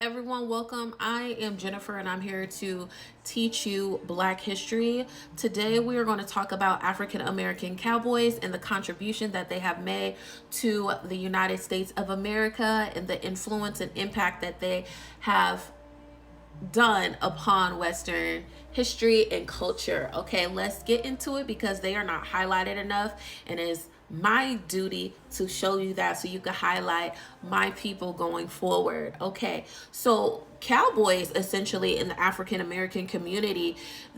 Everyone, welcome. I am Jennifer and I'm here to teach you Black history. Today we are going to talk about African American cowboys and the contribution that they have made to the United States of America and the influence and impact that they have done upon Western history and culture. Okay, let's get into it because they are not highlighted enough, and it is my duty to show you that so you can highlight my people going forward. Okay, so cowboys essentially in the African American community,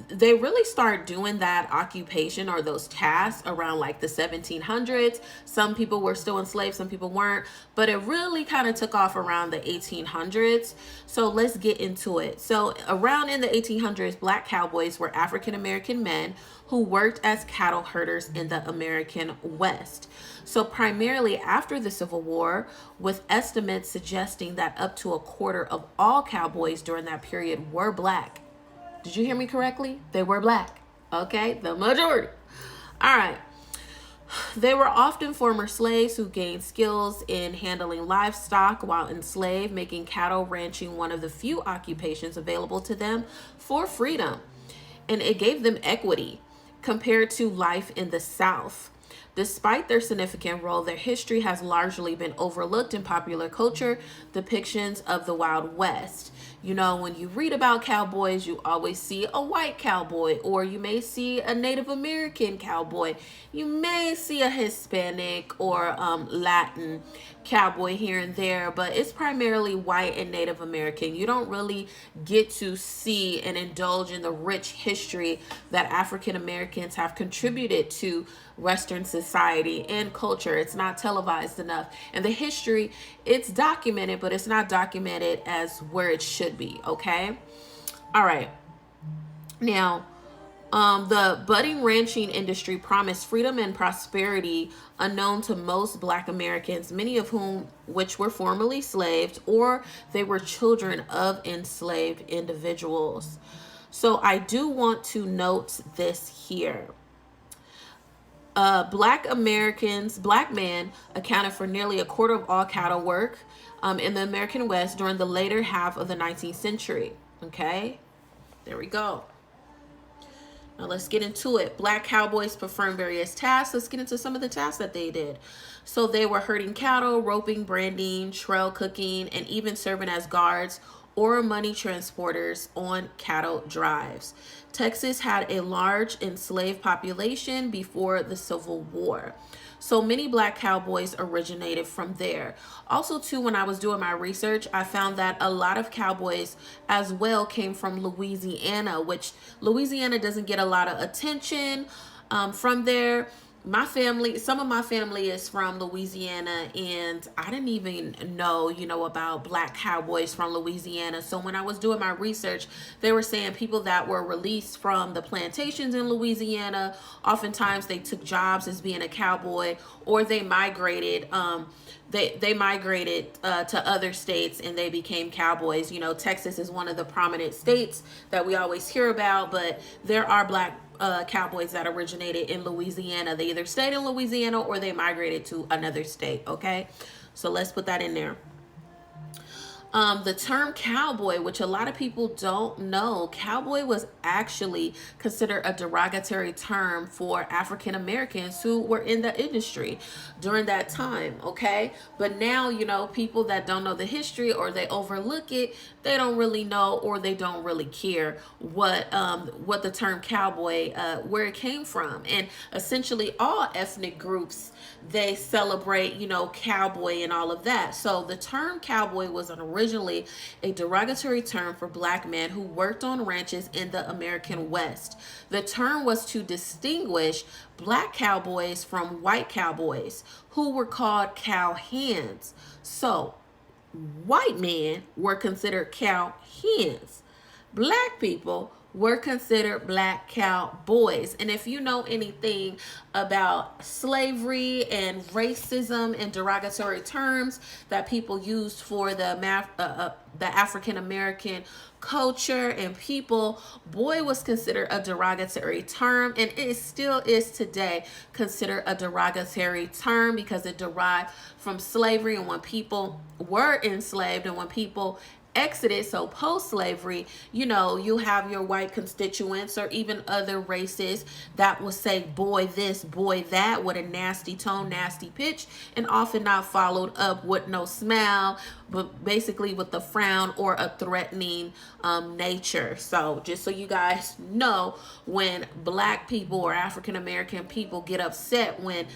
they really start doing that occupation or those tasks around like the 1700s. Some people were still enslaved, some people weren't, but it really kind of took off around the 1800s. So let's get into it. So around in the 1800s, Black cowboys were African American men who worked as cattle herders in the American West. So primarily after the Civil War, with estimates suggesting that up to a quarter of all cowboys during that period were Black. Did you hear me correctly? They were Black. Okay, the majority. All right. They were often former slaves who gained skills in handling livestock while enslaved, making cattle ranching one of the few occupations available to them for freedom. And it gave them equity compared to life in the South. Despite their significant role, their history has largely been overlooked in popular culture depictions of the Wild West. You know, when you read about cowboys, you always see a white cowboy, or you may see a Native American cowboy. You may see a Hispanic or Latin cowboy here and there, but it's primarily white and Native American. You don't really get to see and indulge in the rich history that African Americans have contributed to Western society and culture. It's not televised enough. And the history, it's documented, but it's not documented as where it should be, okay? All right. Now, the budding ranching industry promised freedom and prosperity unknown to most Black Americans, many of whom which were formerly enslaved or they were children of enslaved individuals. So I do want to note this here. Black men accounted for nearly a quarter of all cattle work in the American West during the later half of the 19th century. Okay, there we go. Now let's get into it. Black cowboys performed various tasks. Let's get into some of the tasks that they did. So they were herding cattle, roping, branding, trail cooking, and even serving as guards or money transporters on cattle drives. Texas had a large enslaved population before the Civil War. So many Black cowboys originated from there. Also, too, when I was doing my research, I found that a lot of cowboys as well came from Louisiana, which Louisiana doesn't get a lot of attention from there. Some of my family is from Louisiana, and I didn't even know, about Black cowboys from Louisiana. So when I was doing my research, they were saying people that were released from the plantations in Louisiana, oftentimes they took jobs as being a cowboy, or they migrated. They migrated to other states and they became cowboys. Texas is one of the prominent states that we always hear about, but there are Black cowboys that originated in Louisiana. They either stayed in Louisiana or they migrated to another state. Okay, so let's put that in there. The term cowboy, which a lot of people don't know, cowboy was actually considered a derogatory term for African Americans who were in the industry during that time, okay? But now, people that don't know the history or they overlook it, they don't really know or they don't really care what the term cowboy, where it came from. And essentially all ethnic groups, they celebrate, cowboy and all of that. So the term cowboy was originally a derogatory term for Black men who worked on ranches in the American West. The term was to distinguish Black cowboys from white cowboys who were called cow hands. So white men were considered cow hens. Black people were considered Black cowboys. And if you know anything about slavery and racism and derogatory terms that people used for the African American culture and people, boy was considered a derogatory term, and it still is today considered a derogatory term because it derived from slavery and when people were enslaved and when people Exodus, so post-slavery, you know, you have your white constituents or even other races that will say boy this, boy that, with a nasty tone, nasty pitch, and often not followed up with no smile, but basically with a frown or a threatening nature. So just so you guys know, when black people or African American people get upset when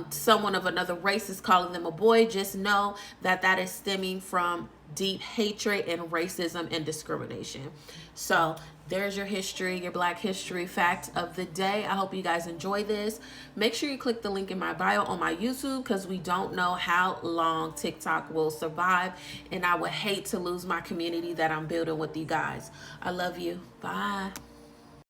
someone of another race is calling them a boy, just know that that is stemming from deep hatred and racism and discrimination. So there's your history, your Black history fact of the day. I hope you guys enjoy this. Make sure you click the link in my bio on my YouTube, because we don't know how long TikTok will survive, and I would hate to lose my community that I'm building with you guys. I love you. Bye.